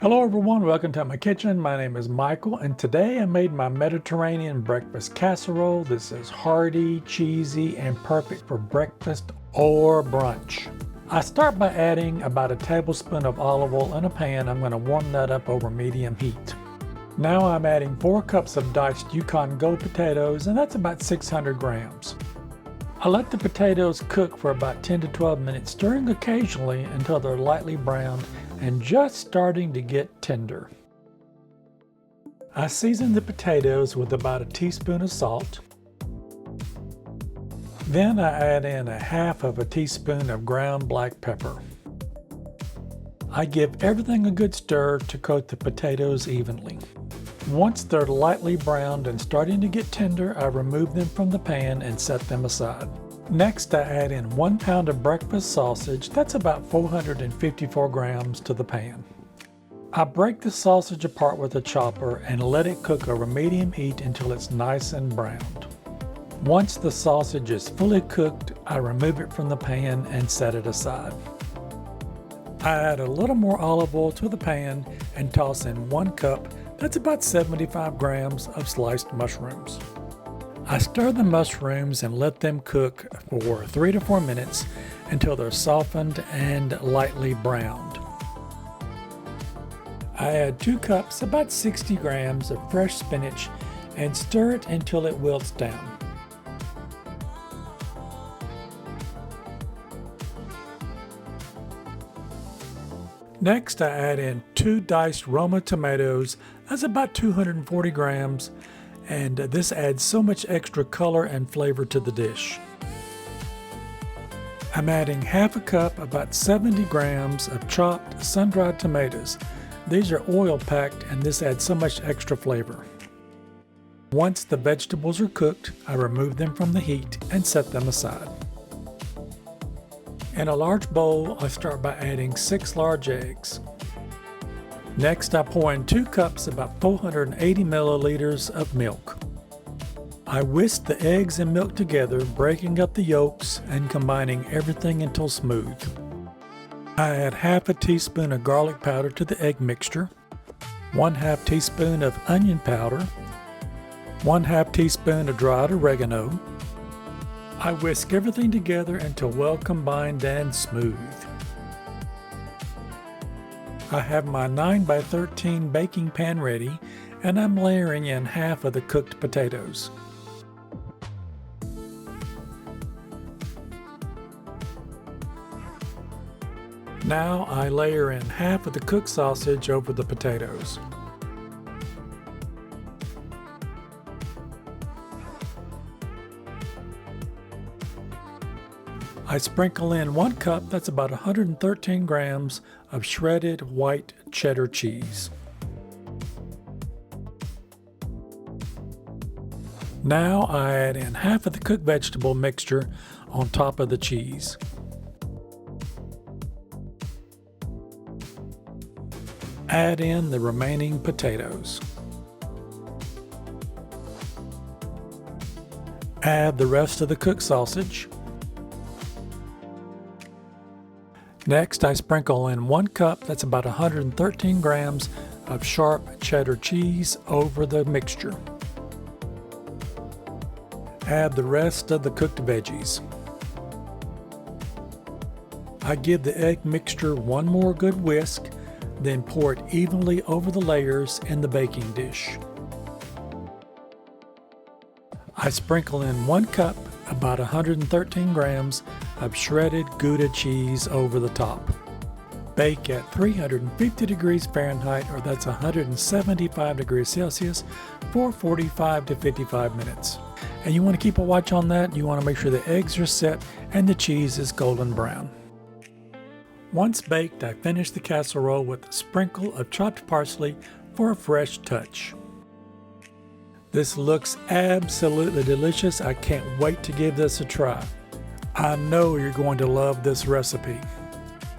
Hello everyone, welcome to my kitchen. My name is Michael and today I made my Mediterranean breakfast casserole. This is hearty, cheesy, and perfect for breakfast or brunch. I start by adding about a tablespoon of olive oil in a pan. I'm going to warm that up over medium heat. Now I'm adding 4 cups of diced Yukon Gold potatoes, and that's about 600 grams. I let the potatoes cook for about 10 to 12 minutes, stirring occasionally until they're lightly browned and just starting to get tender. I season the potatoes with about a teaspoon of salt. Then I add in a half of a teaspoon of ground black pepper. I give everything a good stir to coat the potatoes evenly. Once they're lightly browned and starting to get tender, I remove them from the pan and set them aside. Next, I add in 1 pound of breakfast sausage, that's about 454 grams, to the pan. I break the sausage apart with a chopper and let it cook over medium heat until it's nice and browned. Once the sausage is fully cooked, I remove it from the pan and set it aside. I add a little more olive oil to the pan and toss in 1 cup, that's about 75 grams, of sliced mushrooms. I stir the mushrooms and let them cook for 3 to 4 minutes until they're softened and lightly browned. I add 2 cups, about 60 grams, of fresh spinach and stir it until it wilts down. Next, I add in 2 diced Roma tomatoes, that's about 240 grams, and this adds so much extra color and flavor to the dish. I'm adding half a cup, about 70 grams, of chopped sun-dried tomatoes. These are oil packed and this adds so much extra flavor. Once the vegetables are cooked, I remove them from the heat and set them aside. In a large bowl, I start by adding 6 large eggs. Next, I pour in 2 cups, about 480 milliliters of milk. I whisk the eggs and milk together, breaking up the yolks and combining everything until smooth. I add half a teaspoon of garlic powder to the egg mixture, 1/2 teaspoon of onion powder, 1/2 teaspoon of dried oregano. I whisk everything together until well combined and smooth. I have my 9x13 baking pan ready, and I'm layering in half of the cooked potatoes. Now I layer in half of the cooked sausage over the potatoes. I sprinkle in 1 cup, that's about 113 grams, of shredded white cheddar cheese. Now I add in half of the cooked vegetable mixture on top of the cheese. Add in the remaining potatoes. Add the rest of the cooked sausage. Next, I sprinkle in 1 cup, that's about 113 grams, of sharp cheddar cheese over the mixture. Add the rest of the cooked veggies. I give the egg mixture 1 more good whisk, then pour it evenly over the layers in the baking dish. I sprinkle in 1 cup, about 113 grams, of shredded Gouda cheese over the top. Bake at 350 degrees Fahrenheit, or that's 175 degrees Celsius, for 45 to 55 minutes. And you want to keep a watch on that. You want to make sure the eggs are set and the cheese is golden brown. Once baked, I finish the casserole with a sprinkle of chopped parsley for a fresh touch. This looks absolutely delicious. I can't wait to give this a try. I know you're going to love this recipe.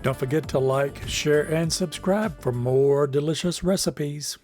Don't forget to like, share, and subscribe for more delicious recipes.